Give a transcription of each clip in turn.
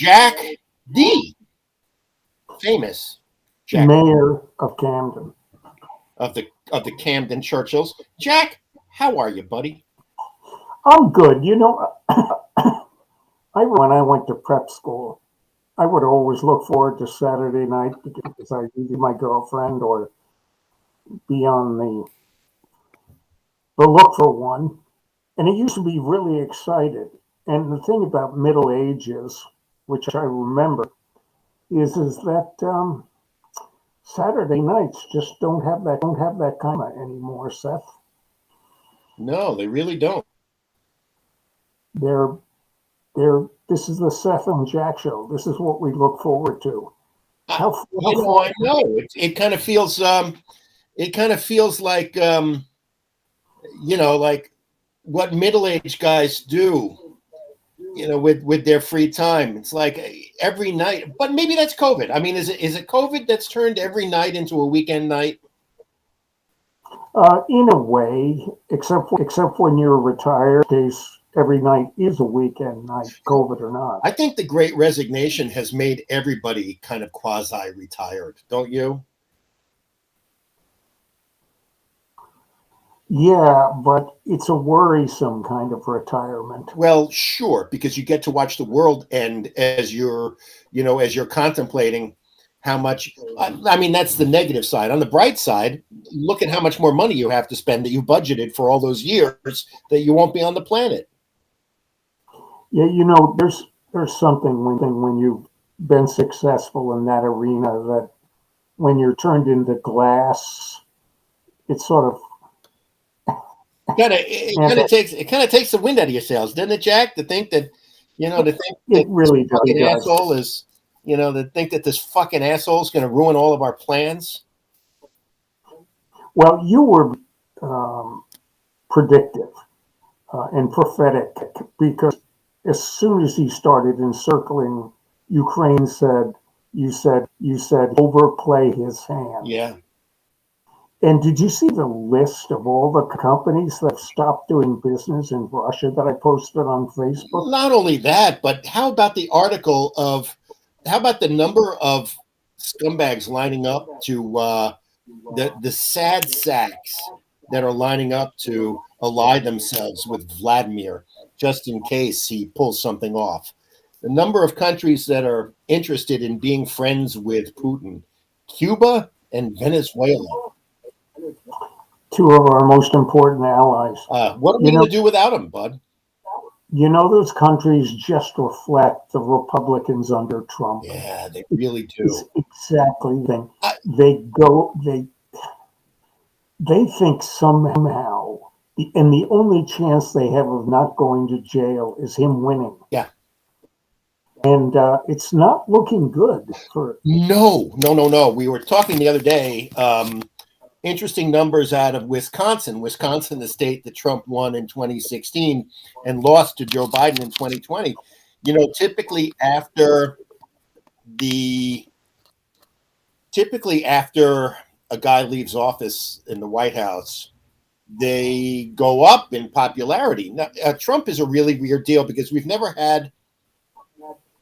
Jack D, famous Jack Mayor of Camden. of the Camden Churchills. Jack, how are you, buddy? I'm good. I when I went to prep school, I would always look forward to Saturday night because I either my girlfriend or be on the look for one. And it used to be really excited. And the thing about Middle Ages, which I remember, is that Saturday nights just don't have that kind of anymore, Seth. No, they really don't. They're they're this is the Seth and Jack show. This is what we look forward to. I, How far I know. It kind of feels. It kind of feels like like what middle-aged guys do. With their free time, it's like every night. But maybe that's COVID. I mean, is it COVID that's turned every night into a weekend night? in a way, except when you're retired, case every night is a weekend night, COVID or not. I think the Great Resignation has made everybody kind of quasi-retired, don't you? Yeah, but it's a worrisome kind of retirement. Well, sure, because you get to watch the world end as you're contemplating how much. I mean, that's the negative side. On the bright side, look at how much more money you have to spend that you budgeted for all those years that you won't be on the planet. Yeah, there's something when you've been successful in that arena that when you're turned into glass, it's sort of Kind of and takes the wind out of your sails, doesn't it, Jack? To think that it this really fucking does. asshole is, to think that this fucking asshole is going to ruin all of our plans. Well, you were um, predictive and prophetic because as soon as he started encircling Ukraine, you said overplay his hand. Yeah. And did you see the list of all the companies that stopped doing business in Russia that I posted on Facebook? Not only that, but how about the number of scumbags lining up to the sad sacks that are lining up to ally themselves with Vladimir just in case he pulls something off. The number of countries that are interested in being friends with Putin, Cuba and Venezuela. Two of our most important allies. What are we You going know, to do without him, bud? those countries just reflect the Republicans under Trump. Yeah, they It really is do. exactly the thing. I, They think somehow, and the only chance they have of not going to jail is him winning. yeah. And it's not looking good for. No, no, no, no. We were talking the other day. Interesting numbers out of Wisconsin. Wisconsin, the state that Trump won in 2016 and lost to Joe Biden in 2020. Typically the after a guy leaves office in the White House, they go up in popularity. Now, Trump is a really weird deal because we've never had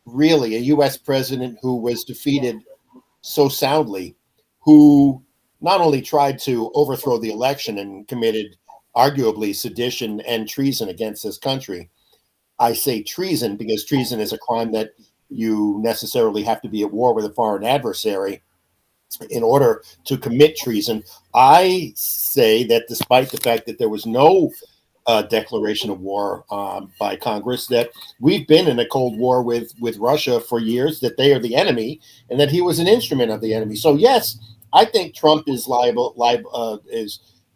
really a U.S. president who was defeated so soundly, who not only tried to overthrow the election and committed arguably sedition and treason against this country. I say treason because treason is a crime that you necessarily have to be at war with a foreign adversary in order to commit treason. I say that despite the fact that there was no declaration of war by Congress, that we've been in a Cold War with Russia for years, that they are the enemy, and that he was an instrument of the enemy. So yes, I think Trump is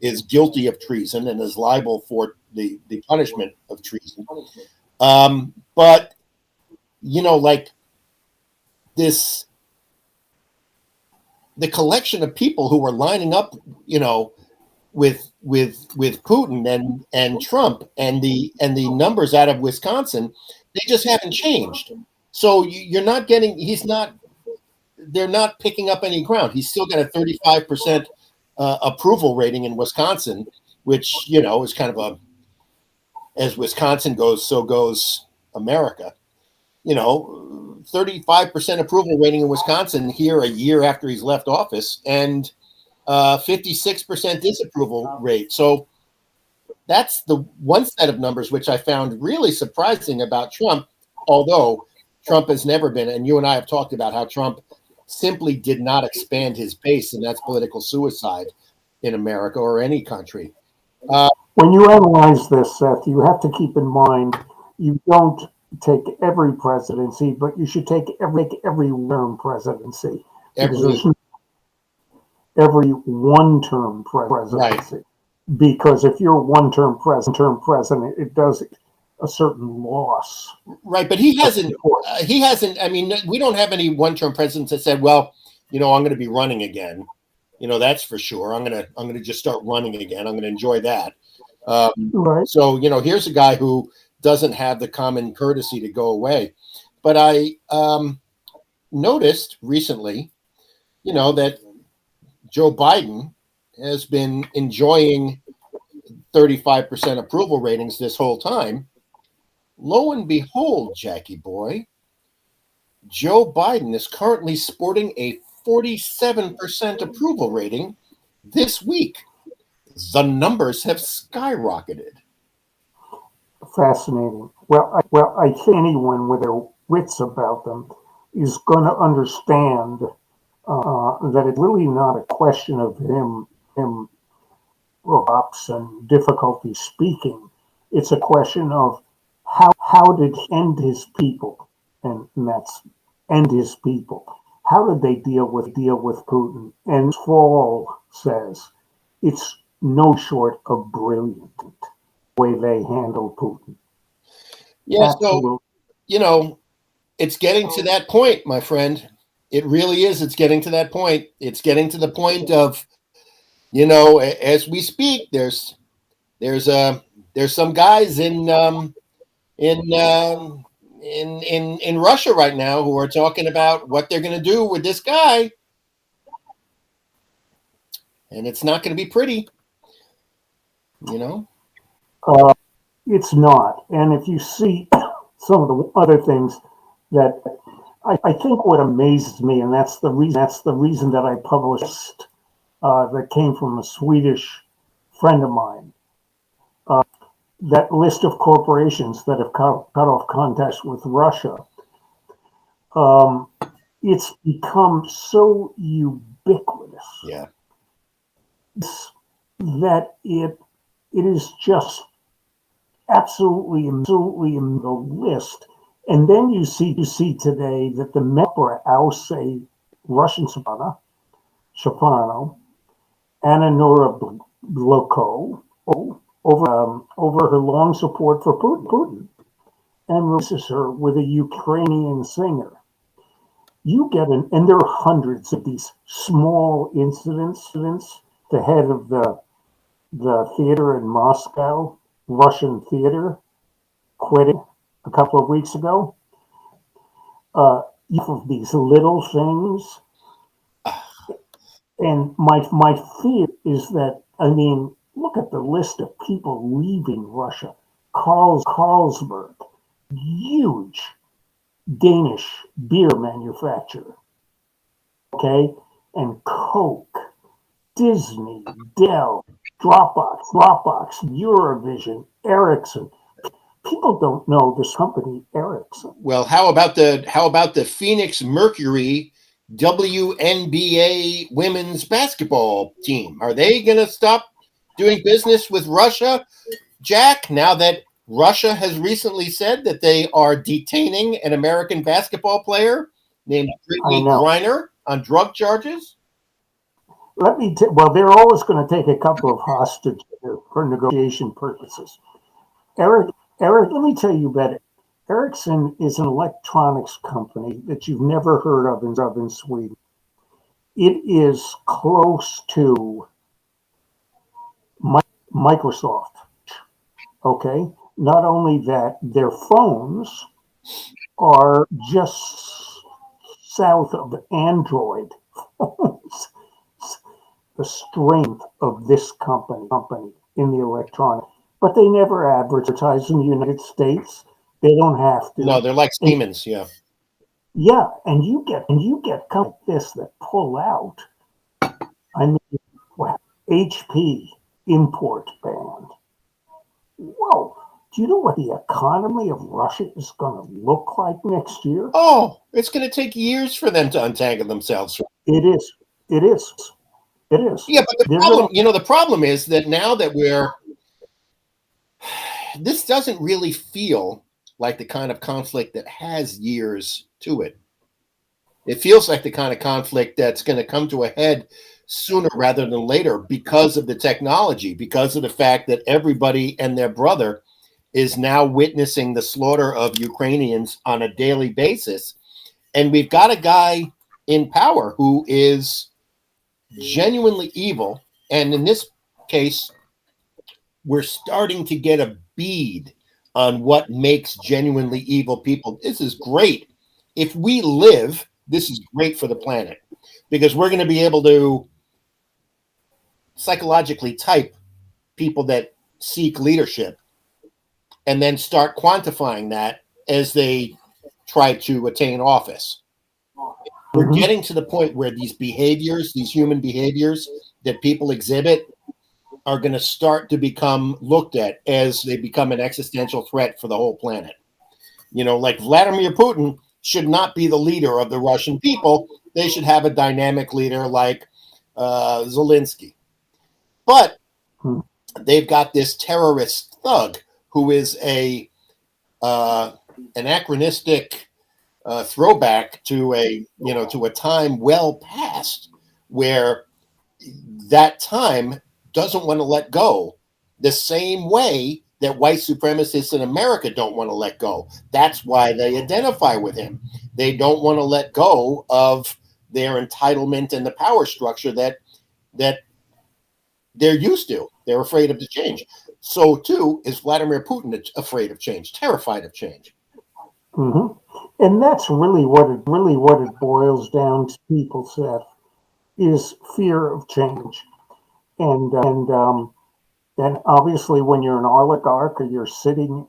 is guilty of treason and is liable for the punishment of treason. But like this, the collection of people who were lining up, with Putin and Trump and the numbers out of Wisconsin, they just haven't changed. So you're not getting. He's not. They're not picking up any ground. He's still got a 35% approval rating in Wisconsin, which is kind of as Wisconsin goes, so goes America. 35% approval rating in Wisconsin here a year after he's left office, and 56% disapproval rate. So that's the one set of numbers which I found really surprising about Trump, although Trump has never been, and you and I have talked about how Trump simply did not expand his base, and that's political suicide in America or any country. When you analyze this, Seth, you have to keep in mind you don't take every presidency, but you should take every term presidency. Every one-term presidency. Right. Because if you're one-term president, it does a certain loss. Right, but he hasn't. I mean, we don't have any one-term presidents that said, "Well, I'm going to be running again." That's for sure. I'm gonna just start running again. I'm gonna enjoy that. Right. So here's a guy who doesn't have the common courtesy to go away. But I noticed recently, that Joe Biden has been enjoying 35% approval ratings this whole time. Lo and behold, Jackie boy, Joe Biden is currently sporting a 47% approval rating this week. The numbers have skyrocketed. Fascinating. Well, I think anyone with their wits about them is going to understand that it's really not a question of him ups and difficulty speaking. It's a question of how did he end his people, and that's end his people. How did they deal with Putin? And Fall says it's no short of brilliant the way they handle Putin. Yeah, absolutely. So it's getting to that point, my friend. It really is. It's getting to that point. It's getting to the point of, as we speak, there's some guys in Russia right now who are talking about what they're going to do with this guy, and it's not going to be pretty. It's not. And if you see some of the other things that I think what amazes me, and that's the reason that I published that came from a Swedish friend of mine, that list of corporations that have cut off contact with Russia. It's become so ubiquitous. Yeah. That it is just absolutely in the list. And then you see today that the Opera ousted Russian soprano Anna Norodoboko over her long support for Putin, and replaces her with a Ukrainian singer. You get and there are hundreds of these small incidents. The head of the theater in Moscow, Russian theater, quitting a couple of weeks ago. Of these little things, and my fear is that, look at the list of people leaving Russia. Carlsberg, huge Danish beer manufacturer, okay, and Coke, Disney, Dell, Dropbox, Eurovision, Ericsson. People don't know this company, Ericsson. Well, how about the Phoenix Mercury WNBA women's basketball team? Are they going to stop doing business with Russia, Jack, now that Russia has recently said that they are detaining an American basketball player named Brittany Griner on drug charges? Well, they're always going to take a couple of hostages for negotiation purposes. Eric, let me tell you about it. Ericsson is an electronics company that you've never heard of in Sweden. It is close to Microsoft. Okay? Not only that, their phones are just south of Android phones. The strength of this company in the electronic, but they never advertise in the United States. They don't have to. No, they're like Siemens, yeah. Yeah, and you get companies like this that pull out. I mean, wow, HP import ban. Whoa. Do you know what the economy of Russia is going to look like next year? Oh, it's going to take years for them to untangle themselves. It is. It is. It is. Yeah, but the They're problem, going the problem is that now that this doesn't really feel like the kind of conflict that has years to it. It feels like the kind of conflict that's going to come to a head sooner rather than later because of the technology, because of the fact that everybody and their brother is now witnessing the slaughter of Ukrainians on a daily basis. And we've got a guy in power who is genuinely evil. And in this case, we're starting to get a bead on what makes genuinely evil people. This is great. If we live, this is great for the planet because we're going to be able to psychologically type people that seek leadership and then start quantifying that as they try to attain office. We're Mhm. getting to the point where these behaviors, these human behaviors that people exhibit, are going to start to become looked at as they become an existential threat for the whole planet. You know, like Vladimir Putin should not be the leader of the Russian people. They should have a dynamic leader like Zelensky. But Hmm. they've got this terrorist thug who is a anachronistic throwback to a time well past where that time doesn't want to let go the same way that white supremacists in America don't want to let go. That's why they identify with him. They don't want to let go of their entitlement and the power structure that they're used to. They're afraid of the change. So too is Vladimir Putin afraid of change, terrified of change. Hmm. And that's really what it boils down to. People said is fear of change, and then obviously when you're an oligarch or you're sitting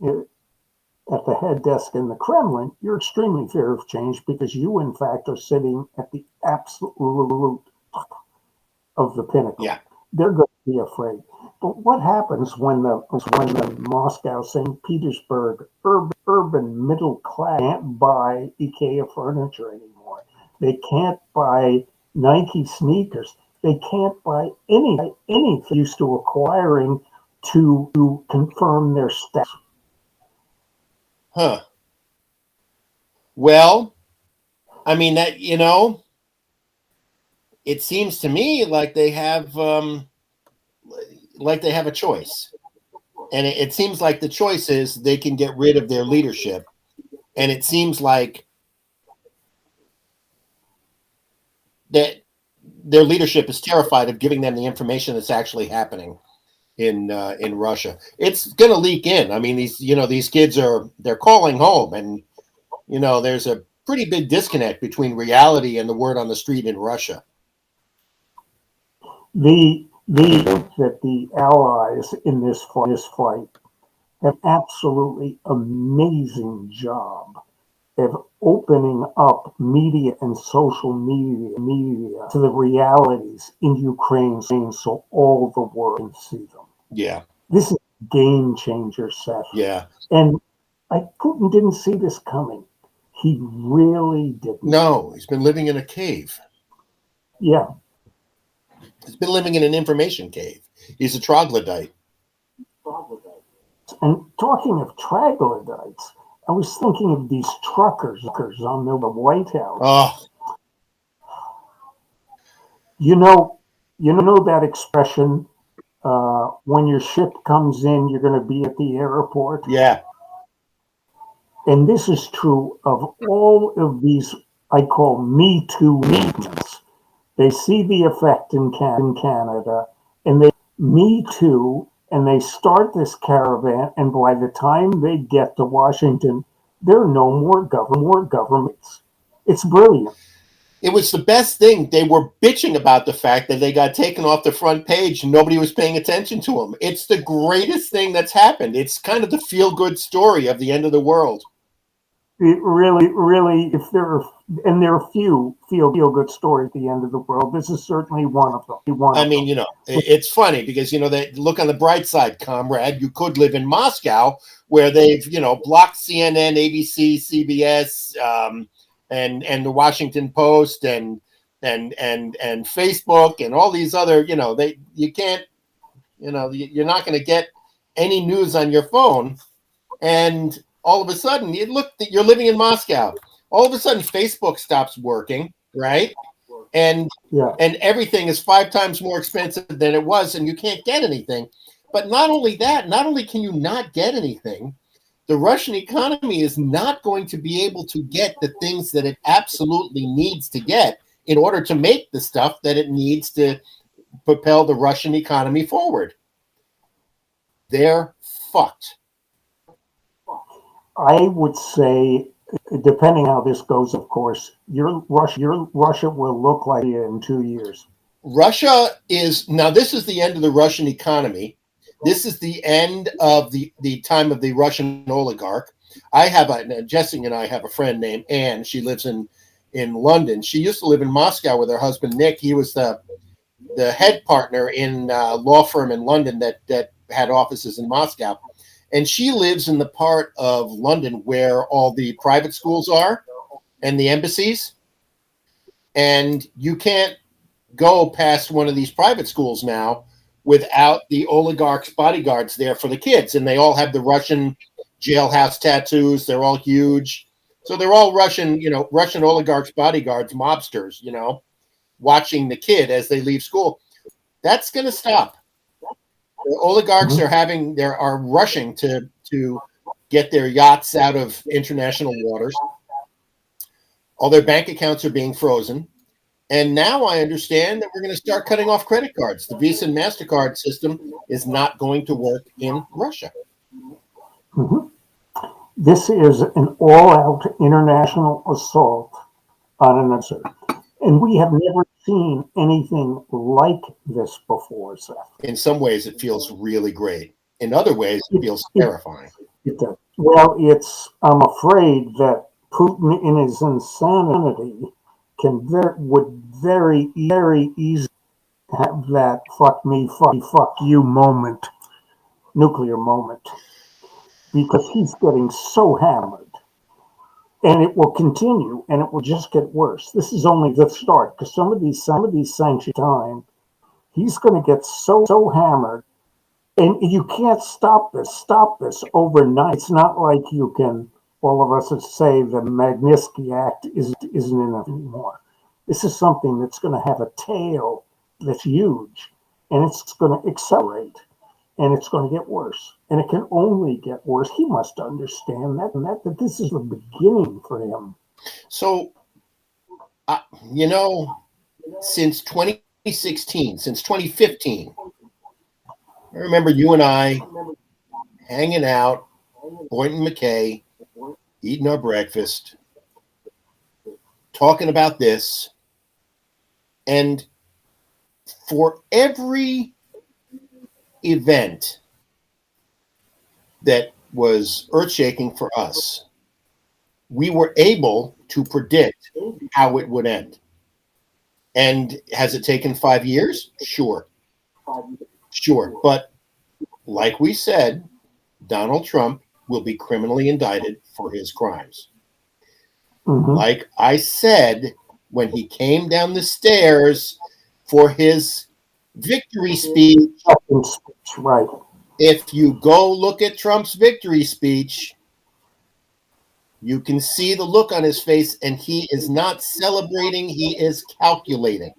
at the head desk in the Kremlin, you're extremely fear of change because you in fact are sitting at the absolute of the pinnacle. Yeah. They're going to be afraid. But what happens when the Moscow, St. Petersburg urban middle class can't buy IKEA furniture anymore? They can't buy Nike sneakers. They can't buy anything used to acquiring to confirm their status. Huh. Well, I mean that it seems to me like they have a choice, and it seems like the choice is they can get rid of their leadership, and it seems like that their leadership is terrified of giving them the information that's actually happening in Russia. It's going to leak in. I mean, these kids they're calling home, and there's a pretty big disconnect between reality and the word on the street in Russia. That the allies in this fight have absolutely amazing job of opening up media and social media to the realities in Ukraine so all the world can see them. Yeah, This is a game changer, Seth. yeah. And Putin didn't see this coming. He really didn't. No, he's been living in a cave. Yeah. He's been living in an information cave. He's a troglodyte. And talking of troglodytes, I was thinking of these truckers on the White House. Oh, You know that expression, when your ship comes in, you're going to be at the airport. yeah. And this is true of all of these, I call Me Too movements. They see the effect in Canada, and they Me Too, and they start this caravan, and by the time they get to Washington, there are no more governments. It's brilliant. It was the best thing. They were bitching about the fact that they got taken off the front page and nobody was paying attention to them. It's the greatest thing that's happened. It's kind of the feel-good story of the end of the world. It really, if there are and there are few feel good stories at the end of the world. This is certainly one of them. I mean, it's funny because, they look on the bright side, comrade. You could live in Moscow where they've, blocked CNN, ABC, CBS, and the Washington Post and Facebook and all these other, you can't, you're not going to get any news on your phone. And all of a sudden, you're living in Moscow. All of a sudden, Facebook stops working, right? And everything is 5 times more expensive than it was, and you can't get anything. But not only that, not only can you not get anything, the Russian economy is not going to be able to get the things that it absolutely needs to get in order to make the stuff that it needs to propel the Russian economy forward. They're fucked. I would say, depending how this goes, of course, Russia will look like it in 2 years. Russia is now. This is the end of the Russian economy. This is the end of the time of the Russian oligarch. Jesse and I have a friend named Anne. She lives in London. She used to live in Moscow with her husband Nick. He was the head partner in a law firm in London that had offices in Moscow. And she lives in the part of London where all the private schools are and the embassies. And you can't go past one of these private schools now without the oligarch's bodyguards there for the kids. And they all have the Russian jailhouse tattoos. They're all huge. So they're all Russian oligarchs' bodyguards, mobsters, watching the kid as they leave school. That's going to stop. The oligarchs are rushing to get their yachts out of international waters. All their bank accounts are being frozen. And now I understand that we're going to start cutting off credit cards. The Visa and MasterCard system is not going to work in Russia. Mm-hmm. This is an all-out international assault on an answer. And we have never seen anything like this before, Seth. In some ways, it feels really great. In other ways, it feels terrifying. Well, I'm afraid that Putin in his insanity would very, very easily have that fuck me, fuck you moment, nuclear moment, because he's getting so hammered. And it will continue, and it will just get worse. This is only the start, because some of these sanctions time, he's going to get so hammered, and you can't stop this overnight. It's not like you can, all of us, say the Magnitsky Act isn't enough anymore. This is something that's going to have a tail that's huge, and it's going to accelerate, and it's going to get worse. And it can only get worse. He must understand that this is the beginning for him. So, since 2016, since 2015, I remember you and I hanging out, Boynton McKay, eating our breakfast, talking about this. And for every event that was earth-shaking for us, we were able to predict how it would end. And has it taken 5 years? Sure. But like we said, Donald Trump will be criminally indicted for his crimes. Mm-hmm. Like I said, when he came down the stairs for his victory speech, right. If you go look at Trump's victory speech, you can see the look on his face, and he is not celebrating. He is calculating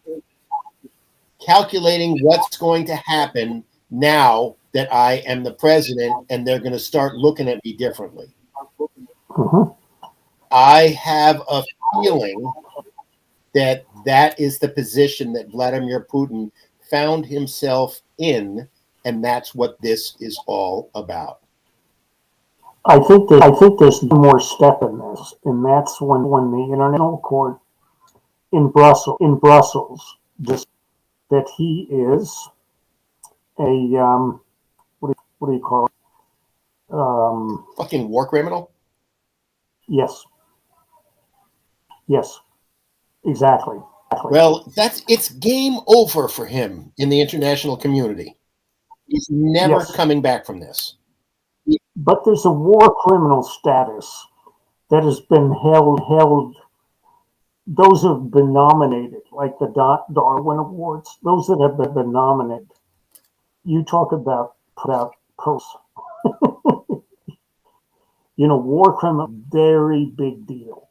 what's going to happen now that I am the president, and they're going to start looking at me differently. Mm-hmm. I have a feeling that is the position that Vladimir Putin found himself in, and that's what this is all about. I think there's one more step in this, and that's when the International Court in Brussels just that he is a what do you call it? Fucking war criminal. Yes. Yes, exactly. Well, it's game over for him in the international community. He's never Yes, coming back from this. but there's a war criminal status that has been held. Those who have been nominated, like the Darwin Awards, those that have been nominated. You talk about pros. War criminal, very big deal.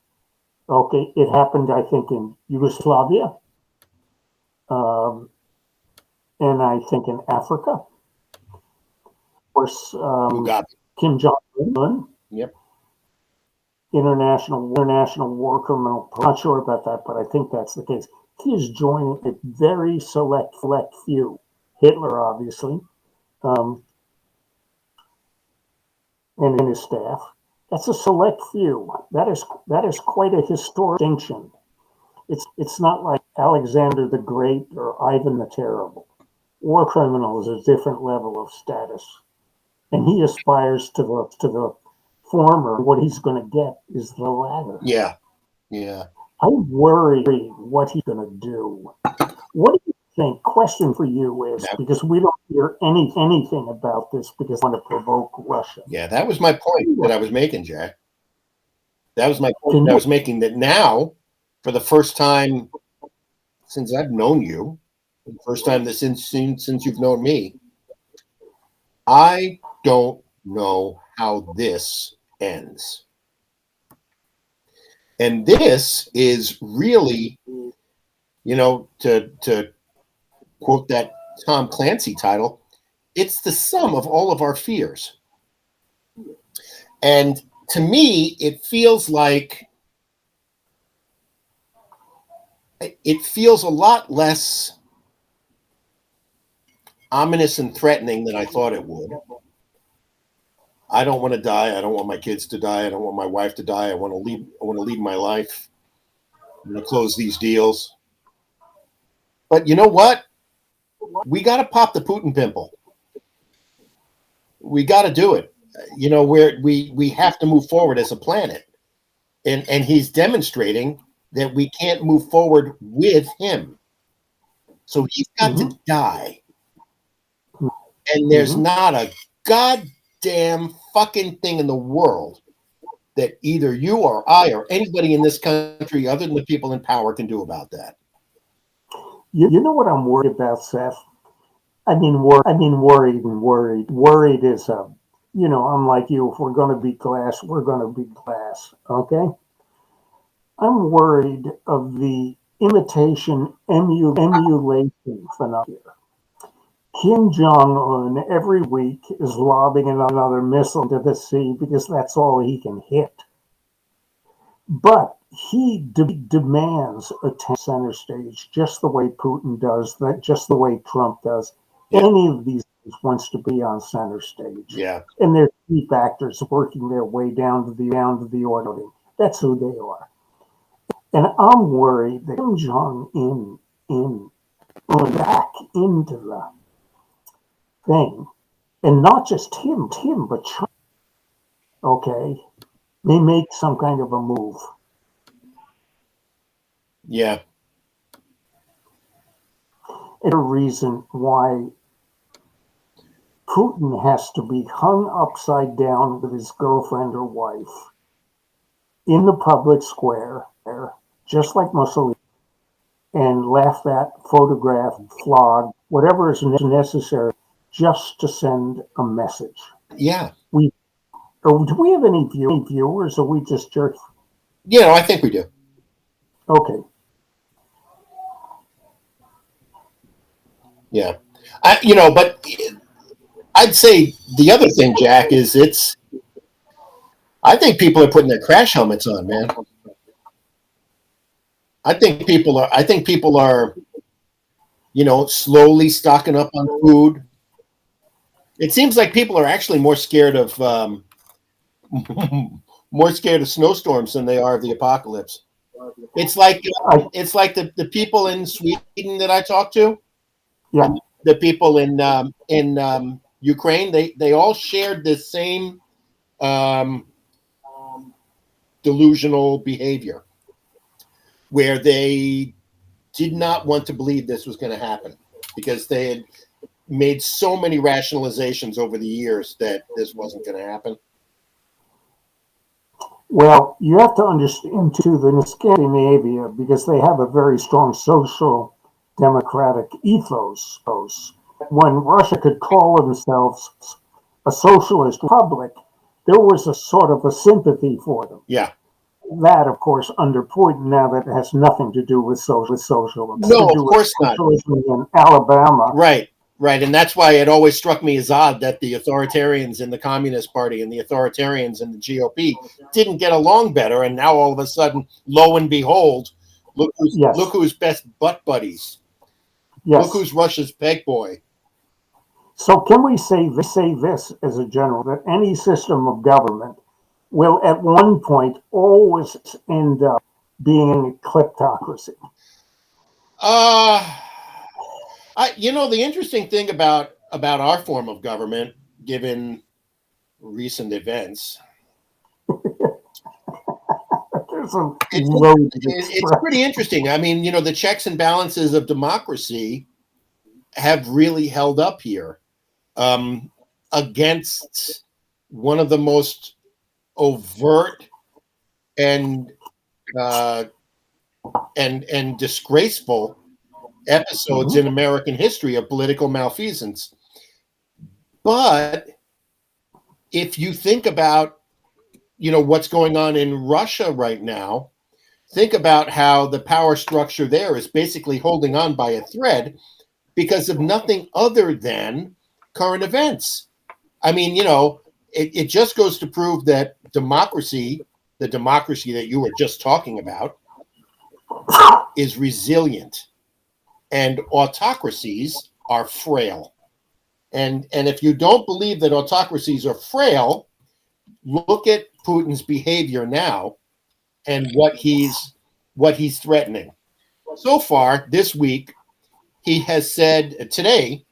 Okay, it happened, I think, in Yugoslavia, um, and I think in Africa. Of course, Mugabe. Kim Jong Un, Yep. international war criminal. I'm not sure about that, but I think that's the case. He is joining a very select few. Hitler, obviously, um, and his staff. That's a select few. That is quite a historic distinction. It's not like Alexander the Great or Ivan the Terrible. War criminal is a different level of status, and he aspires to the former. What he's going to get is the latter. Yeah. Yeah. I worry what he's going to do. What do you think? Question for you is, because we don't hear anything about this because they want to provoke Russia. Yeah, that was my point that I was making, Jack. That was my point Can that I you? was making, that now, for the first time since I've known you, the first time that since you've known me, I don't know how this ends. And this is really, to quote that Tom Clancy title, it's the sum of all of our fears. And to me, it feels a lot less ominous and threatening than I thought it would. I don't want to die. I don't want my kids to die. I don't want my wife to die. I want to lead my life. I'm going to close these deals. But you know what? We got to pop the Putin pimple. We got to do it. We have to move forward as a planet. And he's demonstrating that we can't move forward with him. So he's got to die. And there's not a goddamn fucking thing in the world that either you or I or anybody in this country other than the people in power can do about that. You know what I'm worried about, Seth? Worried and worried. Worried is I'm like you. If we're going to be glass, we're going to be glass. Okay. I'm worried of the imitation emulation phenomenon. Kim Jong Un every week is lobbing another missile into the sea because that's all he can hit. But he demands attention center stage, just the way Putin does, that just the way Trump does. Yeah. Any of these wants to be on center stage. Yeah. And they're chief actors working their way down to the order. That's who they are. And I'm worried that Kim Jong in back into the thing, and not just him, but China. Okay, they make some kind of a move. Yeah. And a reason why Putin has to be hung upside down with his girlfriend or wife in the public square, just like Mussolini, and laughed at, photographed, flogged, whatever is necessary just to send a message. Yeah. Do we have any viewers, or we just jerk? Yeah, I think we do. Okay. Yeah. But I'd say the other thing, Jack, is I think people are putting their crash helmets on, man. I think people are, slowly stocking up on food. It seems like people are actually more scared of snowstorms than they are of the apocalypse. It's like the people in Sweden that I talked to. Yeah. The people in Ukraine, they all shared the same delusional behavior. where they did not want to believe this was going to happen because they had made so many rationalizations over the years that this wasn't going to happen. Well, you have to understand too that in Scandinavia, because they have a very strong social democratic ethos, when Russia could call themselves a socialist republic, there was a sort of a sympathy for them. Yeah. That, of course, under Putin, now that has nothing to do with socialism. It's No, to do of course with not. socialism in Alabama. Right. And that's why it always struck me as odd that the authoritarians in the Communist Party and the authoritarians in the GOP didn't get along better. And now all of a sudden, lo and behold, look who's best butt buddies. Yes. Look who's Russia's peg boy. So can we say this as a general, that any system of government will at one point always end up being a kleptocracy? The interesting thing about our form of government, given recent events, it's pretty interesting. I mean, the checks and balances of democracy have really held up here against one of the most overt and disgraceful episodes in American history of political malfeasance. But if you think about, what's going on in Russia right now, think about how the power structure there is basically holding on by a thread because of nothing other than current events. I mean, it just goes to prove that democracy, the democracy that you were just talking about, is resilient, and autocracies are frail. And if you don't believe that autocracies are frail, look at Putin's behavior now and what he's threatening. So far this week, he has said today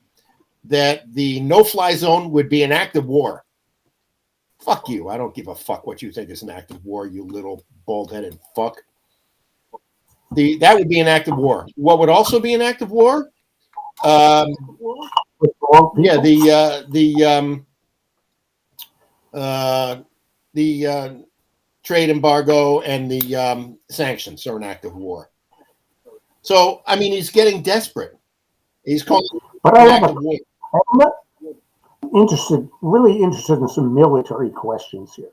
that the no-fly zone would be an act of war. Fuck you. I don't give a fuck what you think is an act of war, you little bald-headed fuck. That would be an act of war. What would also be an act of war? The trade embargo and the sanctions are an act of war. So, I mean, he's getting desperate. He's calling it an act of war. Really interested in some military questions here.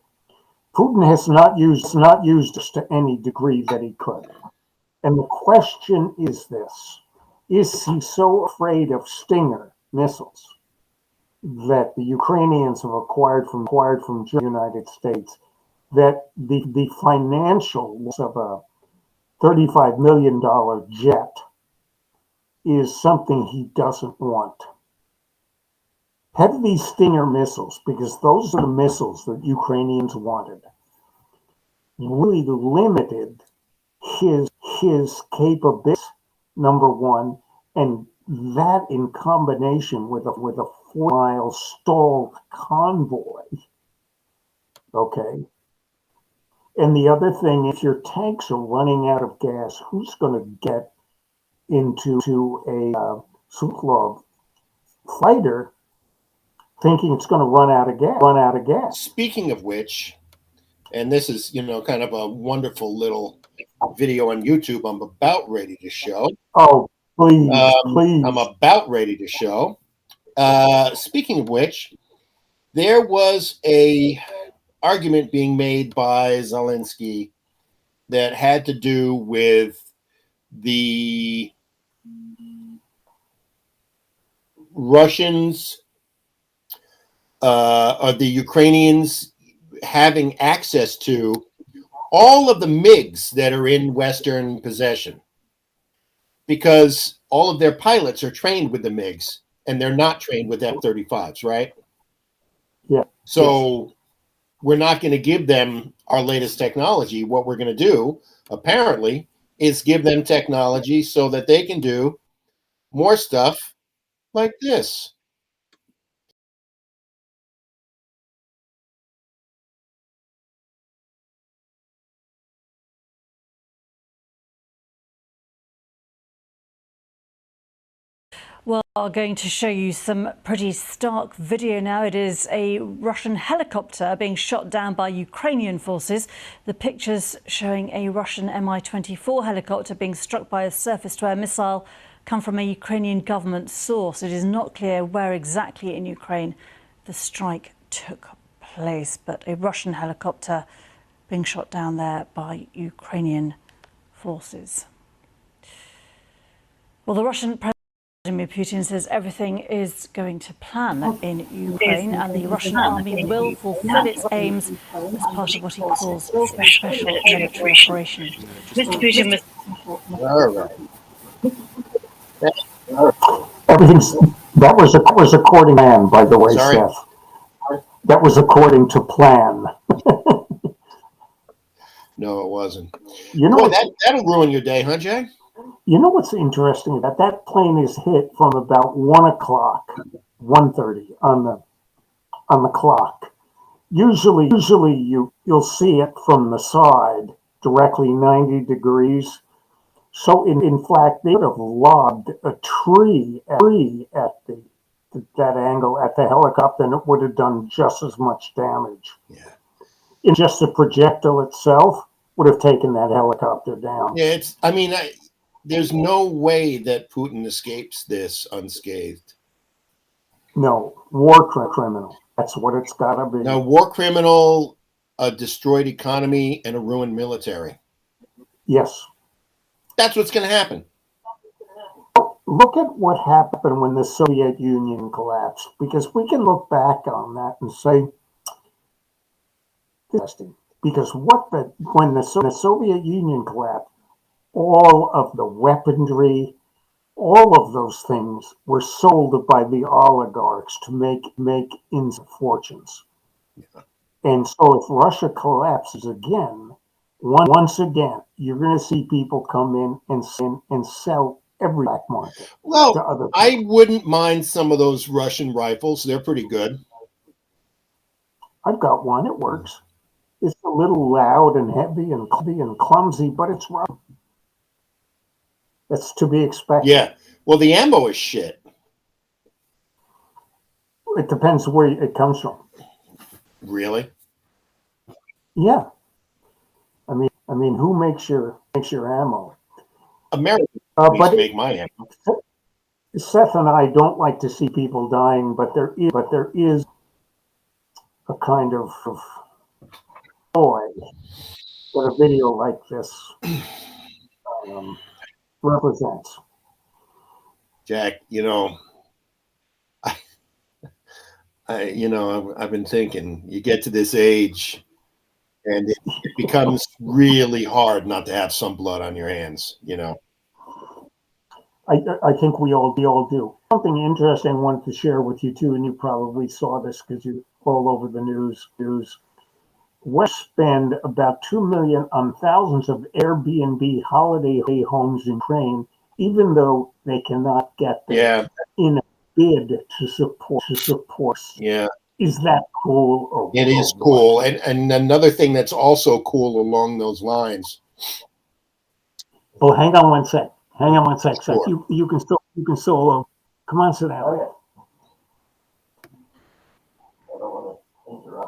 Putin has not used this to any degree that he could. And the question is this: is he so afraid of Stinger missiles that the Ukrainians have acquired from the United States that the financial loss of a $35 million jet is something he doesn't want? Had these Stinger missiles, because those are the missiles that Ukrainians wanted, really limited his capabilities, number one, and that in combination with a 4-mile stalled convoy. Okay. And the other thing, if your tanks are running out of gas, who's going to get into a Sukhoi fighter thinking it's going to run out of gas? Speaking of which, and this is, kind of a wonderful little video on YouTube I'm about ready to show. Oh, please. I'm about ready to show. Speaking of which, there was a argument being made by Zelensky that had to do with the Russians or the Ukrainians having access to all of the MiGs that are in Western possession, because all of their pilots are trained with the MiGs and they're not trained with F-35s, right? Yeah. So we're not going to give them our latest technology. What we're going to do, apparently, is give them technology so that they can do more stuff like this. Well, I'm going to show you some pretty stark video now. It is a Russian helicopter being shot down by Ukrainian forces. The pictures showing a Russian Mi-24 helicopter being struck by a surface-to-air missile come from a Ukrainian government source. It is not clear where exactly in Ukraine the strike took place, but a Russian helicopter being shot down there by Ukrainian forces. Well, the Russian President Vladimir Putin says everything is going to plan in Ukraine and the Russian army will fulfill its aims as part of what he calls a special military operation. Mr. Putin was All right. That was according to plan, by the way, Sorry? Seth. That was according to plan. No, it wasn't. You know Boy, what? that'll ruin your day, huh, Jay? You know what's interesting about that plane is hit from about 1:30 on the clock. Usually you'll see it from the side, directly 90 degrees. So in fact, they would have lobbed a tree at that angle at the helicopter, and it would have done just as much damage. Yeah. And just the projectile itself would have taken that helicopter down. Yeah, there's no way that Putin escapes this unscathed. No, war criminal. That's what it's got to be. Now, war criminal, a destroyed economy, and a ruined military. Yes. That's what's going to happen. Look at what happened when the Soviet Union collapsed, because we can look back on that and say, interesting. Because when the Soviet Union collapsed, all of the weaponry, all of those things were sold by the oligarchs to make instant fortunes. Yeah. And so if Russia collapses again, once again, you're going to see people come in and sell every black market to Well, other people. I wouldn't mind some of those Russian rifles. They're pretty good. I've got one. It works. It's a little loud and heavy and clumsy, but it's right. That's to be expected. Yeah. Well, the ammo is shit. It depends where it comes from. Really? Yeah. I mean, who makes your ammo? Americans But make my ammo. Seth and I don't like to see people dying, but there is a kind of joy that a video like this represents. Jack, I've been thinking, you get to this age and it becomes really hard not to have some blood on your hands, I think we all do. Something interesting I wanted to share with you too, and you probably saw this because you're all over the news. West spend about $2 million on thousands of Airbnb holiday homes in Ukraine, even though they cannot get them in a bid to support. Yeah. Is that cool? It is cool. And another thing that's also cool along those lines. Oh, hang on one sec. Sure. You can still come on, sit down.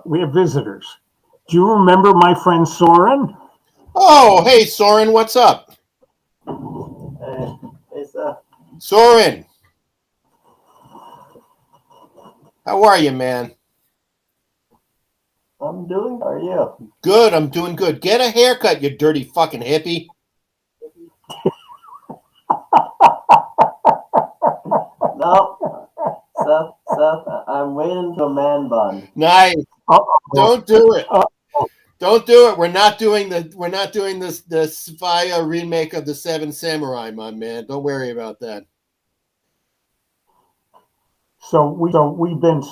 We have visitors. Do you remember my friend Soren? Oh, hey, Soren, what's up? Hey, sir. Soren. How are you, man? I'm doing. How are you? Good, I'm doing good. Get a haircut, you dirty fucking hippie. No, Seth, I'm waiting for a man bun. Nice. Don't do it. Don't do it. We're not doing the Sphaya remake of the Seven Samurai, my man. Don't worry about that. So we've been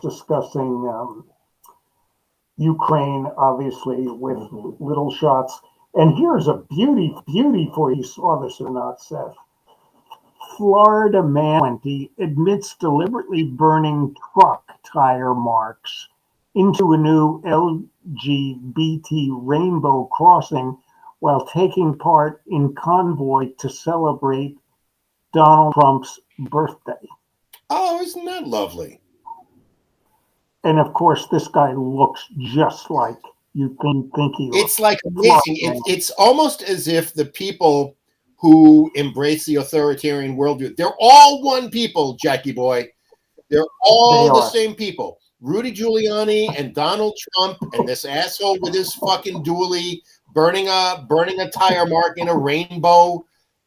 discussing Ukraine, obviously, with little shots. And here's a beauty for you. You saw this or not, Seth. Florida man 20 admits deliberately burning truck tire marks into a new LGBT rainbow crossing while taking part in convoy to celebrate Donald Trump's birthday. Oh, isn't that lovely? And of course, this guy looks just like you think he looks. It's like amazing. It's almost as if the people who embrace the authoritarian worldview, they're all one people, Jackie boy. They're all the same people. Rudy Giuliani and Donald Trump and this asshole with his fucking dually burning a tire mark in a rainbow,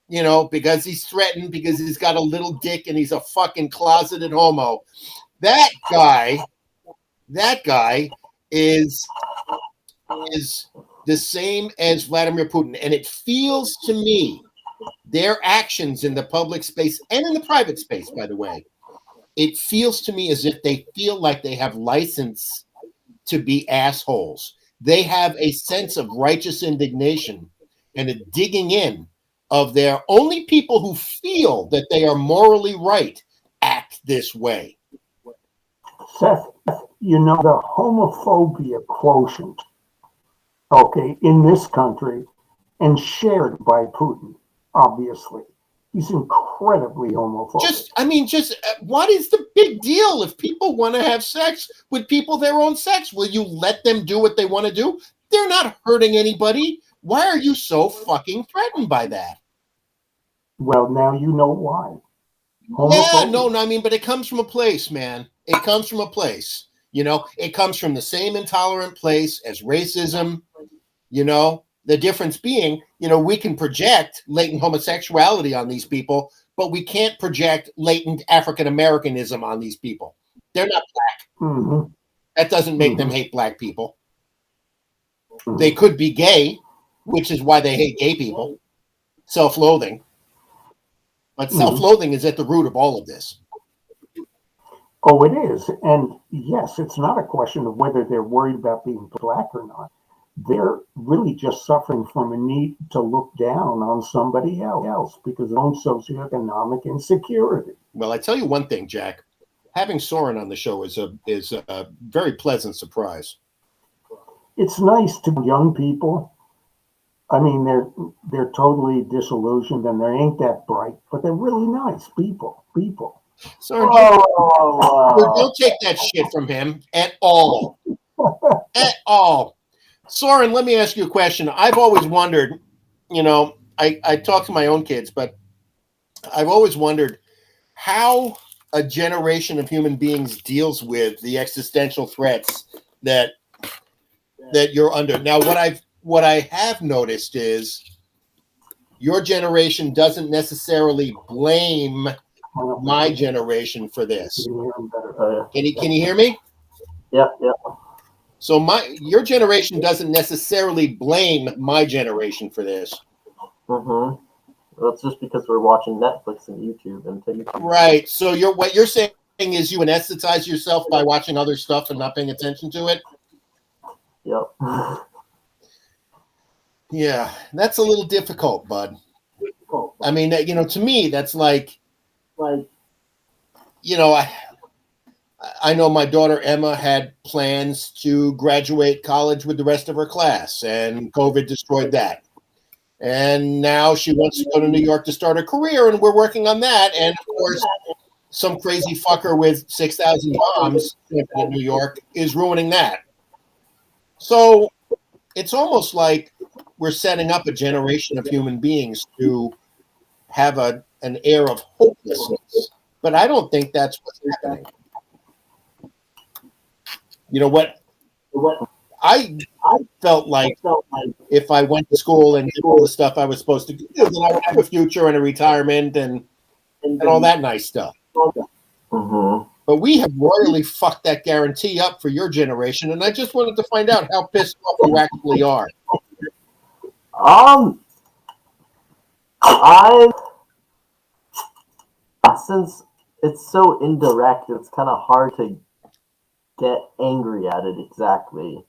you know, because he's threatened, because he's got a little dick and he's a fucking closeted homo. That guy is the same as Vladimir Putin. And it feels to me, their actions in the public space and in the private space, by the way, it feels to me as if they feel like they have license to be assholes. They have a sense of righteous indignation and a digging in of their only people who feel that they are morally right act this way. Seth, you know, the homophobia quotient, okay, in this country and shared by Putin, obviously. He's incredibly homophobic. What is the big deal if people want to have sex with people their own sex? Will you let them do what they want to do? They're not hurting anybody. Why are you so fucking threatened by that? Well, now you know why. Yeah, no, I mean, but it comes from a place, man. It comes from a place. You know, it comes from the same intolerant place as racism, you know. The difference being, you know, we can project latent homosexuality on these people, but we can't project latent African Americanism on these people. They're not black. Mm-hmm. That doesn't make them hate black people. Mm-hmm. They could be gay, which is why they hate gay people. Self-loathing. But self-loathing is at the root of all of this. Oh, it is. And yes, it's not a question of whether they're worried about being black or not. They're really just suffering from a need to look down on somebody else because of their own socioeconomic insecurity. Well, I tell you one thing, Jack. Having Soren on the show is a very pleasant surprise. It's nice to young people. I mean, they're totally disillusioned and they ain't that bright, but they're really nice people. Soren, don't take that shit from him at all. At all. Soren, let me ask you a question. I've always wondered, you know, I talk to my own kids, but I've always wondered how a generation of human beings deals with the existential threats that you're under. Now, what I have noticed is your generation doesn't necessarily blame my generation for this. Can you hear me? Yeah. So your generation doesn't necessarily blame my generation for this. Mm-hmm. Well, it's just because we're watching Netflix and YouTube and TikTok. Right. So what you're saying is you anesthetize yourself by watching other stuff and not paying attention to it? Yep. Yeah, that's a little difficult, bud. I mean, you know, to me, that's like, you know, I know my daughter Emma had plans to graduate college with the rest of her class, and COVID destroyed that. And now she wants to go to New York to start a career, and we're working on that. And of course, some crazy fucker with 6,000 bombs in New York is ruining that. So it's almost like we're setting up a generation of human beings to have an air of hopelessness. But I don't think that's what's happening. You know what? I felt like if I went to school and did all the stuff I was supposed to do, then I would have a future and a retirement and all that nice stuff. Mm-hmm. But we have royally fucked that guarantee up for your generation, and I just wanted to find out how pissed off you actually are. Since it's so indirect, it's kind of hard to get angry at it exactly.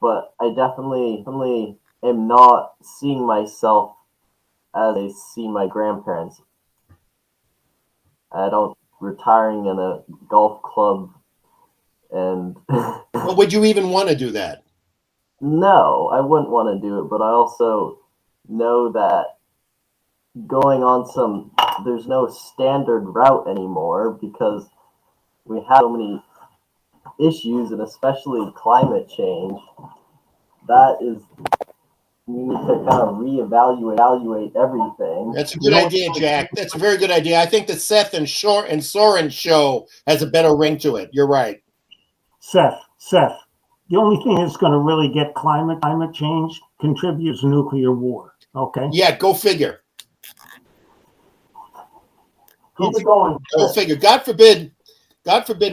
But I definitely am not seeing myself as I see my grandparents. I don't retiring in a golf club and But would you even want to do that? No, I wouldn't want to do it, but I also know that going on some there's no standard route anymore because we have so many issues, and especially climate change. That is, we need to kind of reevaluate everything. That's a good idea, Jack. That's a very good idea. I think the Seth and Soren show has a better ring to it. You're right. Seth, the only thing that's going to really get climate change contributes nuclear war. Okay. Yeah, go figure. Keep it going. Go figure. God forbid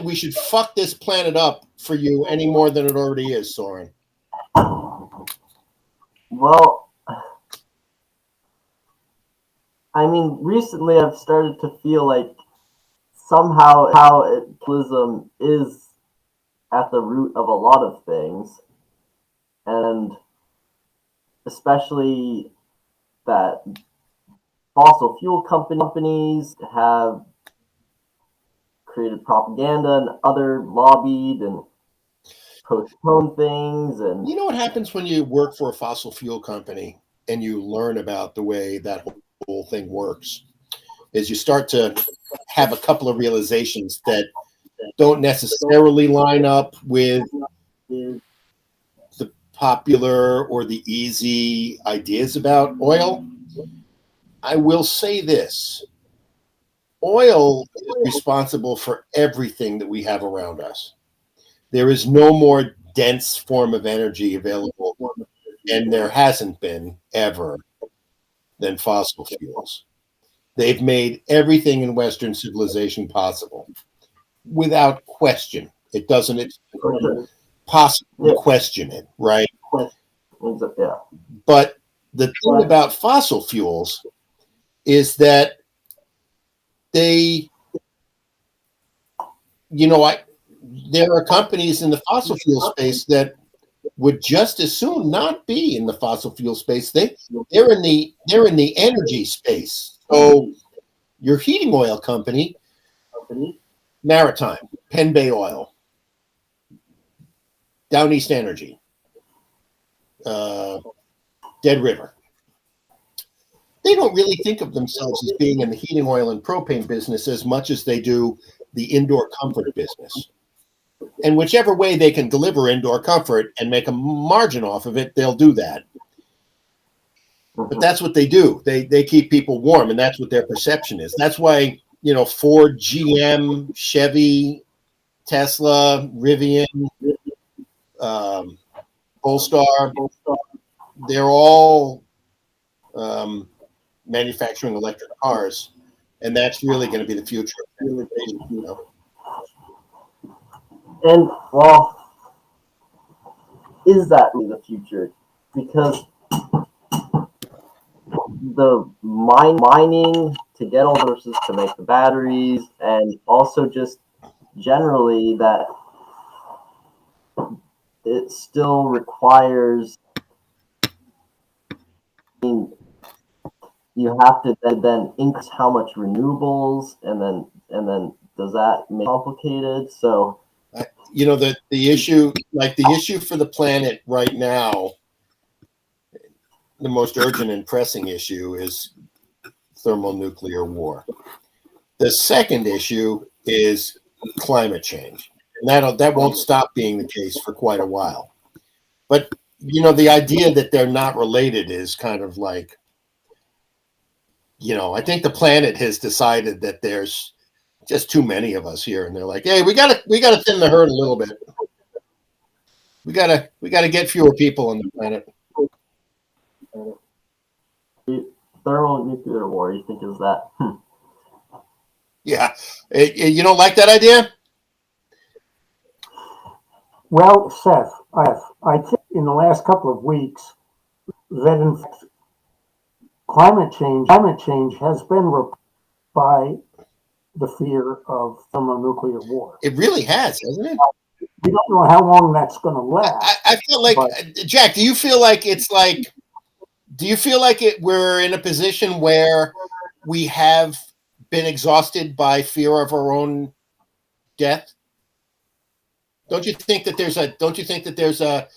we should fuck this planet up for you any more than it already is, Soren. Well, I mean, recently I've started to feel like somehow capitalism is at the root of a lot of things, and especially that fossil fuel companies have created propaganda and other lobbied and postponed things. And you know what happens when you work for a fossil fuel company and you learn about the way that whole thing works is you start to have a couple of realizations that don't necessarily line up with the popular or the easy ideas about oil. I will say this. Oil is responsible for everything that we have around us. There is no more dense form of energy available, and there hasn't been ever, than fossil fuels. They've made everything in Western civilization possible, without question. It doesn't possibly question it, right? yeah. But the thing about fossil fuels is that they, there are companies in the fossil fuel space that would just as soon not be in the fossil fuel space. They're in the energy space. So your heating oil company, Maritime, Penn Bay Oil, Down East Energy, Dead River. They don't really think of themselves as being in the heating oil and propane business as much as they do the indoor comfort business. And whichever way they can deliver indoor comfort and make a margin off of it, they'll do that. But that's what they do. They keep people warm, and that's what their perception is. That's why, Ford, GM, Chevy, Tesla, Rivian, Polestar, they're all manufacturing electric cars, and that's really going to be the future. And, well, is that really the future? Because the mining to get all the resources to make the batteries, and also just generally that it still requires, you have to then increase how much renewables, and then does that make it complicated? So the issue for the planet right now, the most urgent and pressing issue is thermonuclear war. The second issue is climate change, and that won't stop being the case for quite a while. But the idea that they're not related is kind of like, I think the planet has decided that there's just too many of us here, and they're like, hey, we gotta thin the herd a little bit. We gotta get fewer people on the planet. Thermonuclear war, you think is that? Yeah. You don't like that idea? Well, Seth, I think in the last couple of weeks that in fact climate change has been replaced by the fear of thermonuclear war. It really has, hasn't it? We don't know how long that's going to last. I feel like, Jack, do you feel like we're in a position where we have been exhausted by fear of our own death? Don't you think that there's a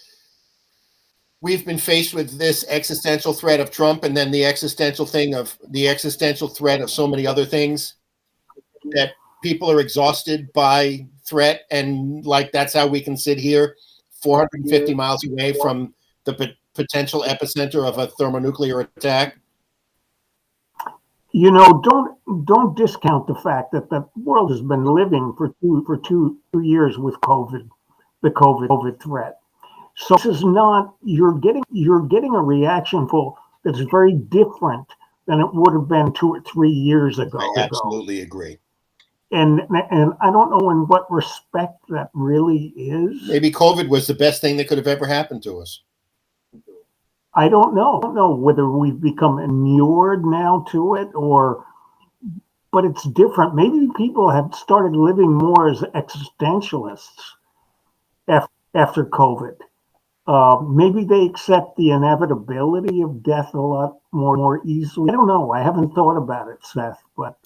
we've been faced with this existential threat of Trump, and then the existential threat of so many other things, that people are exhausted by threat, and like that's how we can sit here 450 miles away from the potential epicenter of a thermonuclear attack. You know, don't discount the fact that the world has been living for two years with COVID, the COVID threat. So this is not, you're getting a reaction that's very different than it would have been 2 or 3 years ago. I absolutely agree. And I don't know in what respect that really is. Maybe COVID was the best thing that could have ever happened to us. I don't know whether we've become inured now to it, but it's different. Maybe people have started living more as existentialists after COVID. Maybe they accept the inevitability of death a lot more easily. I don't know. I haven't thought about it, Seth, but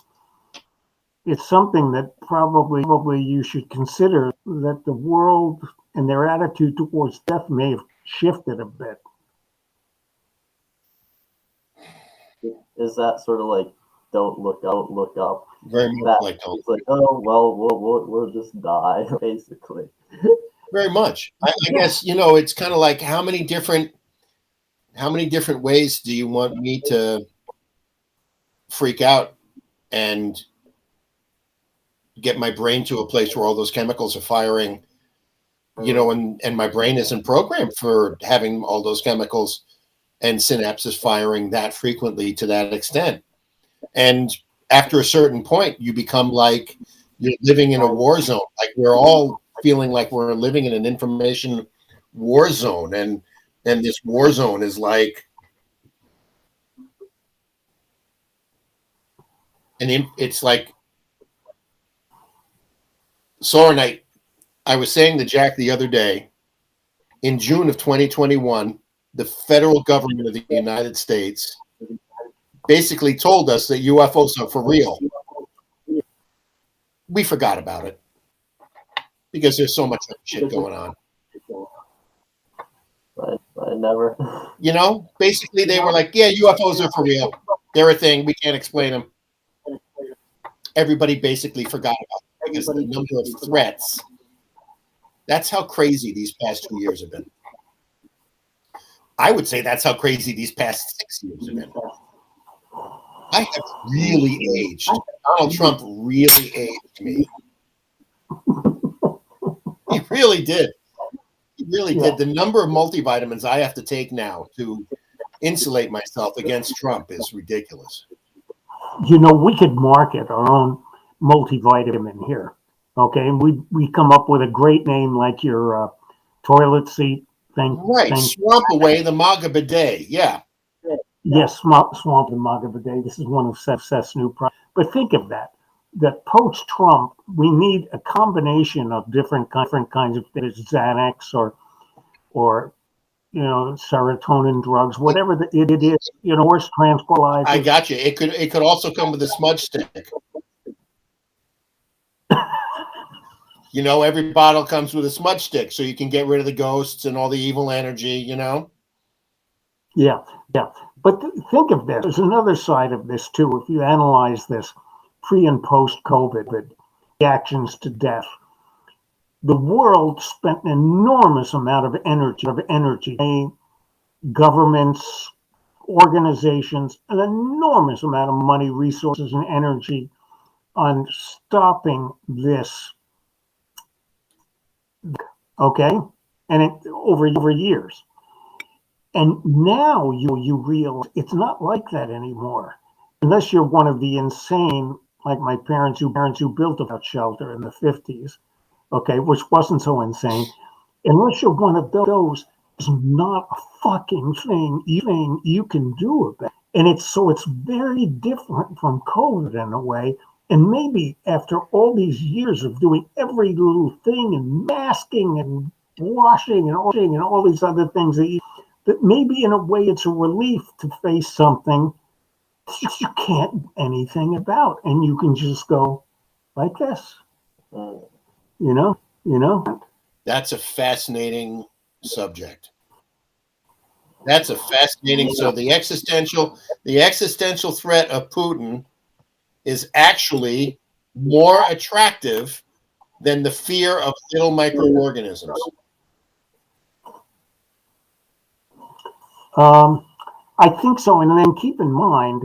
it's something that probably you should consider, that the world and their attitude towards death may have shifted a bit. Is that sort of like don't look up? Very much like don't. It's like, oh well, we'll just die basically. Very much. I guess, you know, it's kind of like how many different ways do you want me to freak out and get my brain to a place where all those chemicals are firing, you know, and my brain isn't programmed for having all those chemicals and synapses firing that frequently to that extent. And after a certain point, you become like you're living in a war zone. Like we're all feeling like we're living in an information war zone. And this war zone is like, and it's like, Soren, I was saying to Jack the other day, in June of 2021, the federal government of the United States basically told us that UFOs are for real. We forgot about it because there's so much shit going on. I never. You know, basically they were like, yeah, UFOs are for real. They're a thing. We can't explain them. Everybody basically forgot about it because the number of threats. That's how crazy these past 2 years have been. I would say that's how crazy these past 6 years have been. I have really aged. Donald Trump really aged me. He really did. He really did. The number of multivitamins I have to take now to insulate myself against Trump is ridiculous. You know, we could market our own multivitamin here. Okay, and we come up with a great name like your toilet seat thing. Right, Swamp Away the MAGA bidet. Yeah. Yes, Swamp and MAGA bidet. This is one of Seth's new products. But think of that post Trump, we need a combination of different kinds of things, Xanax or you know, serotonin drugs, whatever it is, you know, horse tranquilizer. I got you. It could also come with a smudge stick. You know, every bottle comes with a smudge stick, so you can get rid of the ghosts and all the evil energy, you know? Yeah. But think of this. There's another side of this, too. If you analyze this pre- and post-COVID reactions to death, the world spent an enormous amount of energy. Governments, organizations, an enormous amount of money, resources, and energy on stopping this. Okay, and it over years, and now you realize it's not like that anymore, unless you're one of the insane, like my parents who built a shelter in the 50s, okay, which wasn't so insane. Unless you're one of those, it's not a fucking thing you can do about it. And it's very different from COVID in a way. And maybe after all these years of doing every little thing and masking and washing and all these other things that maybe in a way it's a relief to face something you can't do anything about, and you can just go like this, you know. That's a fascinating subject. That's a fascinating. So the existential threat of Putin is actually more attractive than the fear of little microorganisms. I think so. And then keep in mind,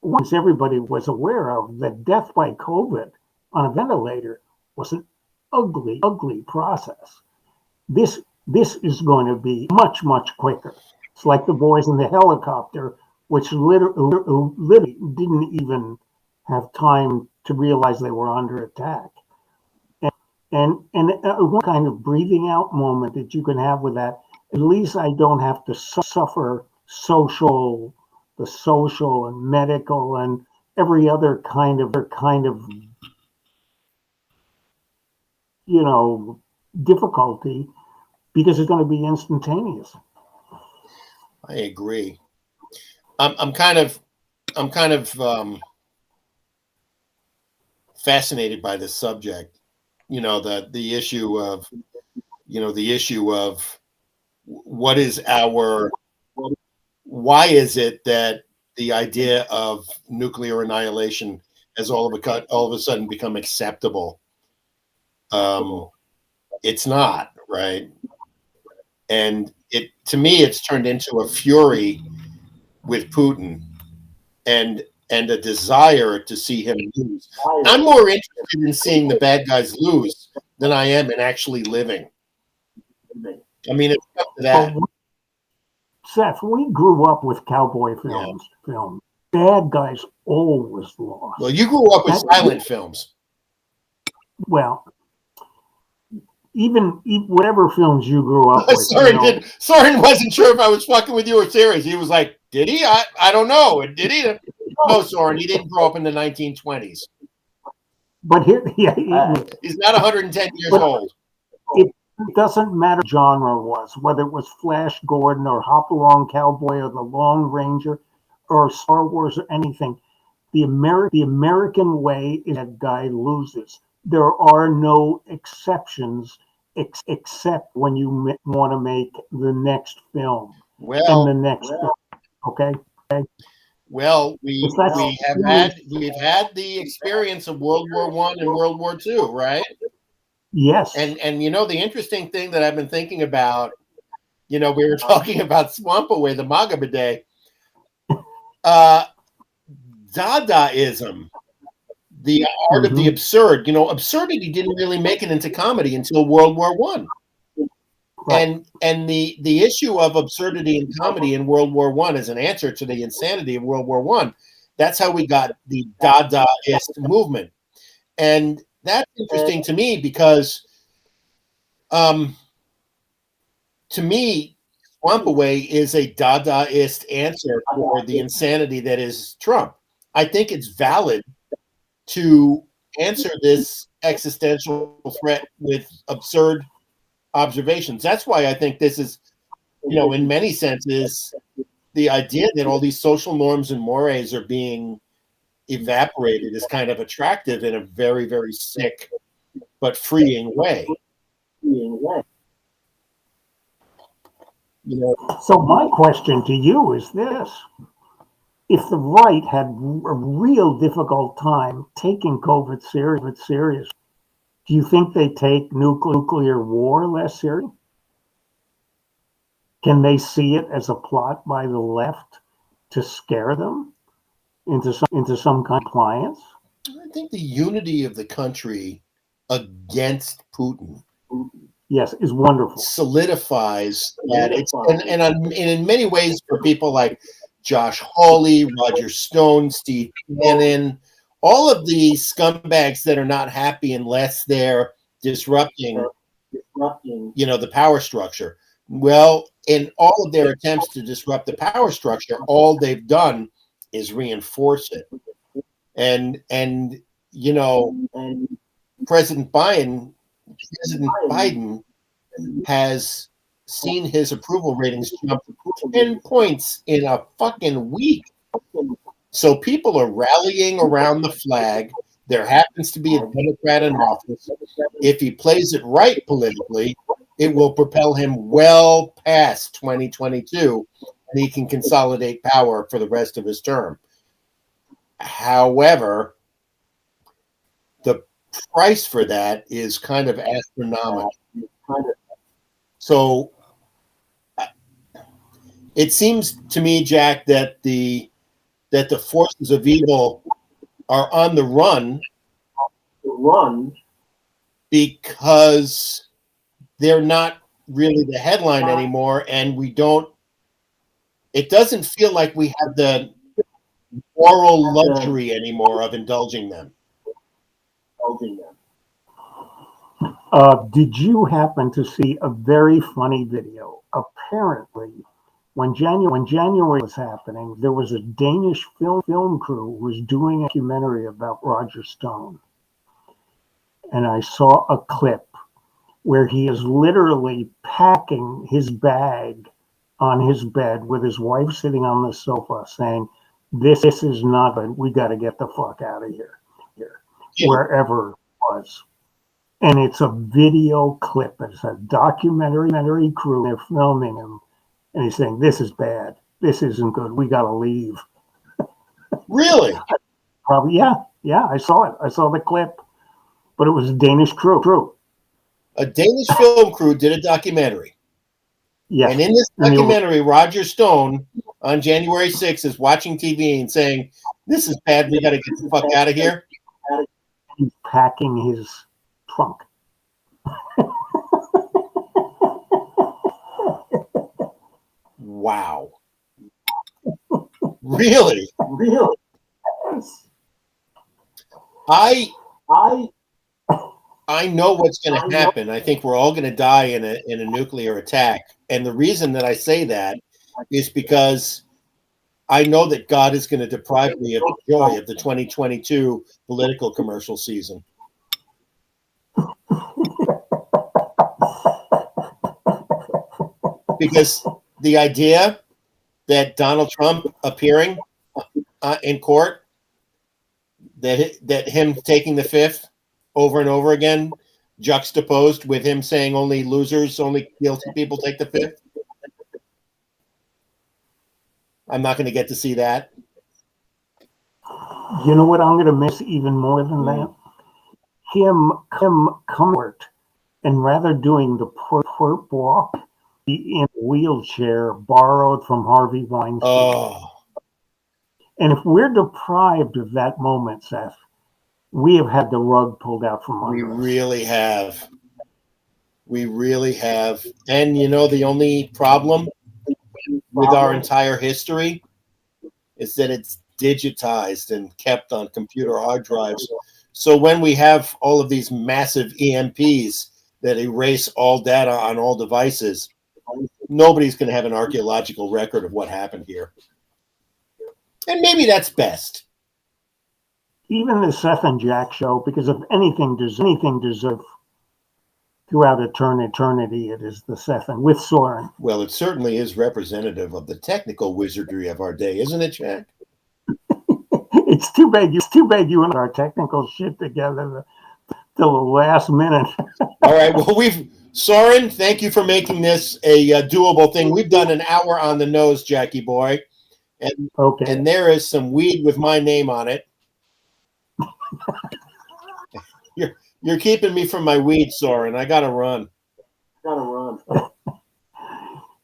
once everybody was aware of, that death by COVID on a ventilator was an ugly, ugly process. This is going to be much, much quicker. It's like the boys in the helicopter, which literally didn't even have time to realize they were under attack. And one kind of breathing out moment that you can have with that, at least I don't have to suffer the social and medical and every other kind of difficulty, because it's going to be instantaneous. I agree. I'm kind of fascinated by this subject. The issue of why is it that the idea of nuclear annihilation has all of a sudden become acceptable? It's not, right? And to me, it's turned into a fury with Putin and a desire to see him lose. I'm more interested in seeing the bad guys lose than I am in actually living. I mean, it's up to that. Seth, we grew up with cowboy films. Bad guys always lost. Well, you grew up with silent films. Well, even whatever films you grew up with. Soren wasn't sure if I was fucking with you or serious. He was like, did he? I don't know. Did he? No, Soren, he didn't grow up in the 1920s. But he's not 110 years old. It doesn't matter what genre was, whether it was Flash Gordon or Hopalong Cowboy or The Lone Ranger or Star Wars or anything. The American way is that guy loses. There are no exceptions except when you want to make the next film. Well, and the next film. Okay. Well, we've had the experience of World War I and World War II, right? Yes. And the interesting thing that I've been thinking about, we were talking about Swampaway, the MAGA bidet. Dadaism, the art of the absurd. Absurdity didn't really make it into comedy until World War I. Right. And the issue of absurdity in comedy in World War I is an answer to the insanity of World War I. That's how we got the Dadaist movement. And that's interesting to me because to me, Swampaway is a Dadaist answer for the insanity that is Trump. I think it's valid to answer this existential threat with absurd observations. That's why I think this is, in many senses, the idea that all these social norms and mores are being evaporated is kind of attractive in a very, very sick but freeing way. So my question to you is this. If the right had a real difficult time taking COVID serious, do you think they take nuclear war less serious? Can they see it as a plot by the left to scare them into some kind of compliance? I think the unity of the country against Putin, yes, is wonderful. Solidifies that it's and in many ways for people like Josh Hawley, Roger Stone, Steve Bannon, all of the scumbags that are not happy unless they're disrupting, the power structure. Well, in all of their attempts to disrupt the power structure, all they've done is reinforce it. And President Biden has seen his approval ratings jump 10 points in a fucking week. So people are rallying around the flag. There happens to be a Democrat in office. If he plays it right politically, it will propel him well past 2022, and he can consolidate power for the rest of his term. However, the price for that is kind of astronomical. So it seems to me, Jack, that the forces of evil are on the run because they're not really the headline anymore, and it doesn't feel like we have the moral luxury anymore of indulging them. Did you happen to see a very funny video? Apparently, when January was happening, there was a Danish film crew who was doing a documentary about Roger Stone. And I saw a clip where he is literally packing his bag on his bed with his wife sitting on the sofa saying, this is not good. We got to get the fuck out of here, Yeah. wherever it was. And it's a video clip. It's a documentary crew. They're filming him. And he's saying, this is bad. This isn't good. We got to leave. Really? Probably, yeah. I saw it. I saw the clip. But it was a Danish crew. A Danish film crew did a documentary. Yes. And in this documentary, Roger Stone on January 6th is watching TV and saying, this is bad. We got to get the fuck out of here. He's packing his trunk. Wow. Really? Yes. I know what's going to happen. I think we're all going to die in a nuclear attack. And the reason that I say that is because I know that God is going to deprive me of the joy of the 2022 political commercial season. Because the idea that Donald Trump appearing in court, that him taking the fifth over and over again, juxtaposed with him saying only losers, only guilty people take the fifth. I'm not going to get to see that. You know what I'm going to miss even more than that? Him coming and rather doing the perp walk, be in a wheelchair borrowed from Harvey Weinstein. Oh. And if we're deprived of that moment, Seth, we have had the rug pulled out from under us. We really have. We really have. And you know, the only problem with our entire history is that it's digitized and kept on computer hard drives. So when we have all of these massive EMPs that erase all data on all devices, nobody's going to have an archaeological record of what happened here. And maybe that's best. Even the Seth and Jack show, because if anything deserve throughout eternity, it is the Seth and with Soren. Well, it certainly is representative of the technical wizardry of our day, isn't it, Jack? It's too bad you and our technical shit together till the last minute. All right. Well, Soren, thank you for making this a doable thing. We've done an hour on the nose, Jackie boy. And there is some weed with my name on it. You're keeping me from my weed, Soren. I gotta run.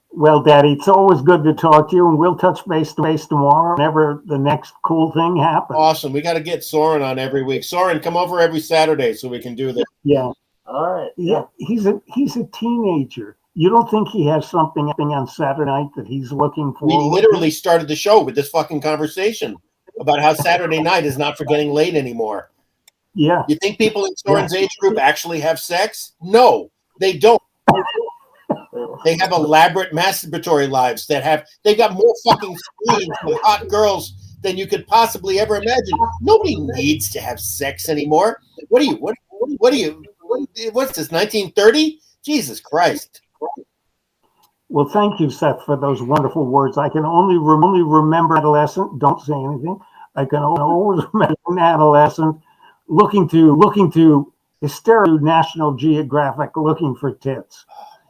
Well, Daddy, it's always good to talk to you, and we'll touch base tomorrow whenever the next cool thing happens. Awesome. We got to get Soren on every week. Soren, come over every Saturday so we can do this. Yeah. All right. Yeah. He's a teenager. You don't think he has something on Saturday night that he's looking for? We literally started the show with this fucking conversation about how Saturday night is not for getting laid anymore. Yeah. You think people in Soren's age group actually have sex? No, they don't. They have elaborate masturbatory lives they've got more fucking screens with hot girls than you could possibly ever imagine. Nobody needs to have sex anymore. What are you? What's this, 1930? Jesus Christ. Well, thank you, Seth, for those wonderful words. I can only remember adolescent. Don't say anything. I can always remember an adolescent looking to hysterical National Geographic looking for tits.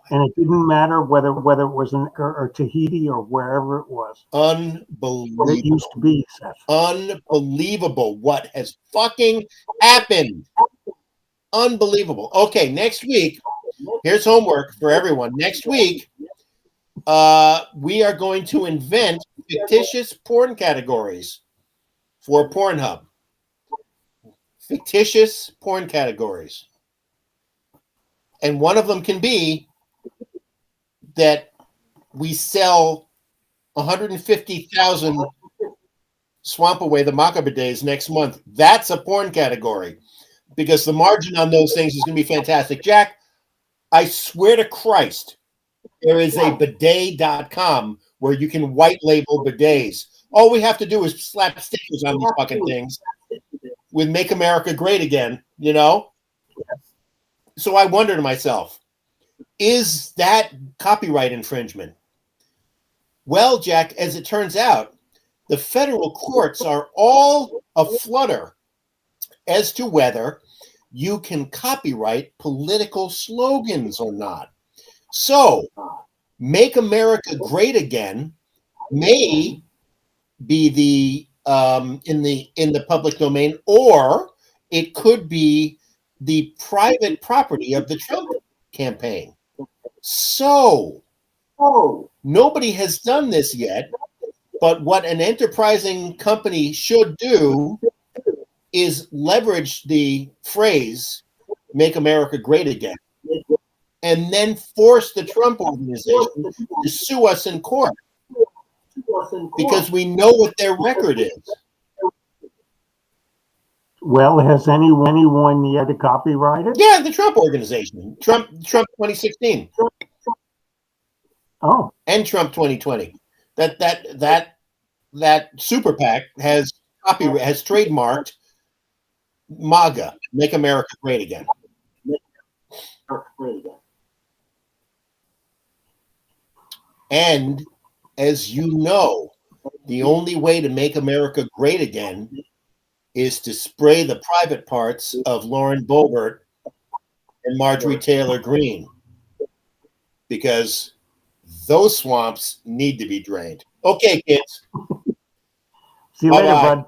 and it didn't matter whether it was or Tahiti or wherever it was. What it Unbelievable. used to be, Seth. Unbelievable what has fucking happened. Unbelievable. Okay, next week, here's homework for everyone. Next week, we are going to invent fictitious porn categories for Pornhub. Fictitious porn categories. And one of them can be that we sell 150,000 Swamp Away the Macabre Days next month. That's a porn category because the margin on those things is going to be fantastic. Jack, I swear to Christ, there is a bidet.com where you can white label bidets. All we have to do is slap stickers on these fucking things with Make America Great Again, you know? So I wonder to myself, is that copyright infringement? Well, Jack, as it turns out, the federal courts are all aflutter as to whether you can copyright political slogans or not. So, Make America Great Again may be in the public domain, or it could be the private property of the Trump campaign. So, nobody has done this yet, but what an enterprising company should do is leverage the phrase "Make America Great Again" and then force the Trump organization to sue us in court because we know what their record is. Well, has anyone yet copyrighted? Yeah, the Trump organization, Trump 2016, and Trump 2020. That super PAC has trademarked MAGA, Make America Great Again. And as you know, the only way to make America great again is to spray the private parts of Lauren Boebert and Marjorie Taylor Greene, because those swamps need to be drained. Okay, kids. See you later, Bye-bye. bud.